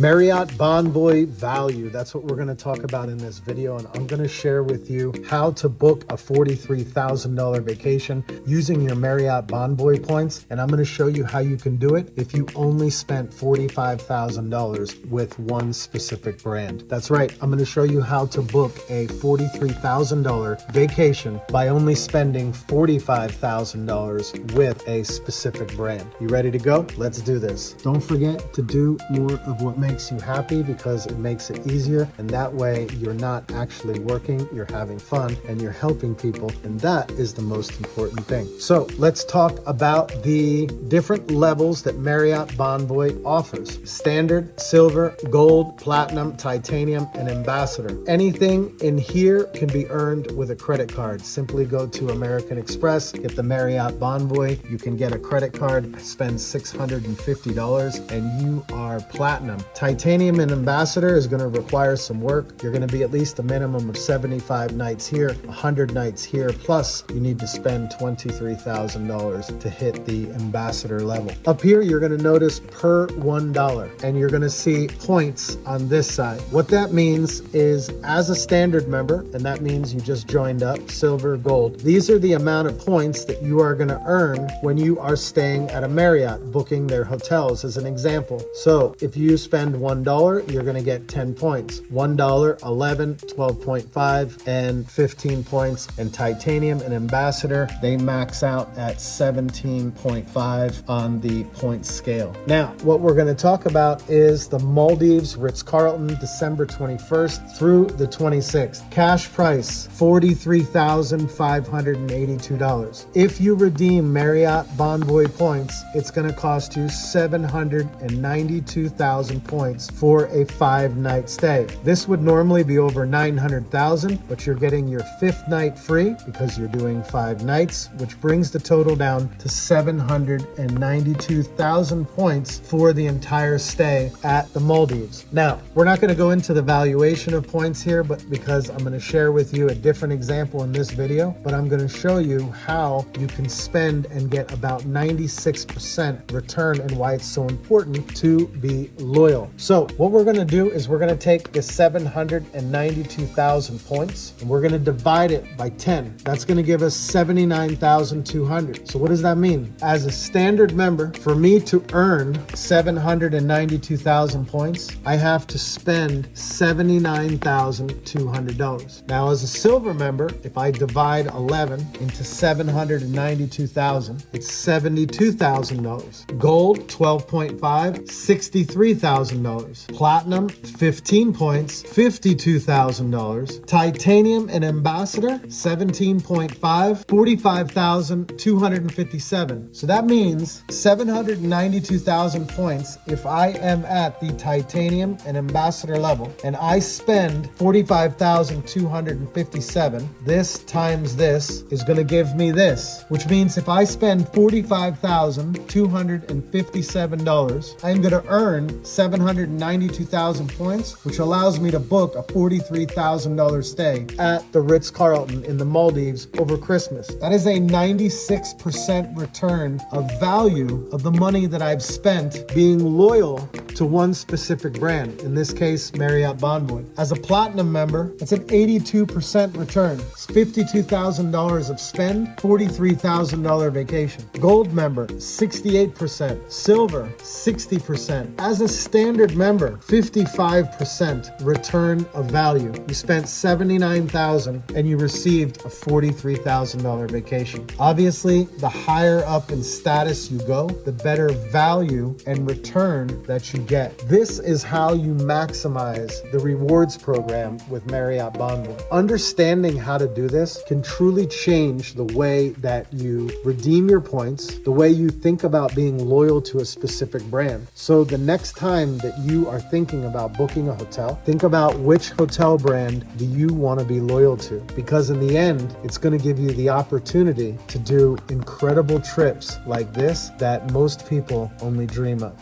Marriott Bonvoy value. That's what we're going to talk about in this video. And I'm going to share with you how to book a $43,000 vacation using your Marriott Bonvoy points. And I'm going to show you how you can do it if you only spent $45,000 with one specific brand. That's right. I'm going to show you how to book a $43,000 vacation by only spending $45,000 with a specific brand. You ready to go? Let's do this. Don't forget to do more of what makes you happy, because it makes it easier, and that way you're not actually working, you're having fun, and you're helping people, and that is the most important thing. So let's talk about the different levels that Marriott Bonvoy offers: standard, silver, gold, platinum, titanium, and ambassador. Anything in here can be earned with a credit card. Simply go to American Express, get the Marriott Bonvoy. You can get a credit card, spend $650, and you are platinum. Titanium and ambassador is going to require some work. You're going to be at least a minimum of 75 nights here, 100 nights here, plus you need to spend $23,000 to hit the ambassador level. Up here, you're going to notice per $1, and you're going to see points on this side. What that means is, as a standard member, and that means you just joined up, silver, gold, these are the amount of points that you are going to earn when you are staying at a Marriott, booking their hotels as an example. So if you spend $1, you're going to get 10 points. $1, 11, 12.5, and 15 points. And titanium and ambassador, they max out at 17.5 on the point scale. Now, what we're going to talk about is the Maldives Ritz-Carlton, December 21st through the 26th. Cash price, $43,582. If you redeem Marriott Bonvoy points, it's going to cost you 792,000 points for a 5-night stay. This would normally be over 900,000, but you're getting your 5th night free because you're doing 5 nights, which brings the total down to 792,000 points for the entire stay at the Maldives. Now, we're not going to go into the valuation of points here, but because I'm going to share with you a different example in this video, but I'm going to show you how you can spend and get about 96% return, and why it's so important to be loyal. So what we're going to do is we're going to take the 792,000 points and we're going to divide it by 10. That's going to give us 79,200. So what does that mean? As a standard member, for me to earn 792,000 points, I have to spend $79,200. Now, as a silver member, if I divide 11 into 792,000, it's $72,000. Gold, 12.5, $63,000. Platinum, 15 points, $52,000. Titanium and ambassador, 17.5, $45,257. So that means 792,000 points if I am at the titanium and ambassador level, and I spend $45,257. This times this is going to give me this, which means if I spend $45,257, I'm going to earn 792,000 points, which allows me to book a $43,000 stay at the Ritz-Carlton in the Maldives over Christmas. That is a 96% return of value of the money that I've spent being loyal to one specific brand, in this case, Marriott Bonvoy. As a platinum member, it's an 82% return. It's $52,000 of spend, $43,000 vacation. Gold member, 68%. Silver, 60%. As a standard member, 55% return of value. You spent $79,000 and you received a $43,000 vacation. Obviously, the higher up in status you go, the better value and return that you get. This is how you maximize the rewards program with Marriott Bonvoy. Understanding how to do this can truly change the way that you redeem your points, the way you think about being loyal to a specific brand. So the next time that you are thinking about booking a hotel, think about which hotel brand do you want to be loyal to, because in the end, it's going to give you the opportunity to do incredible trips like this that most people only dream of.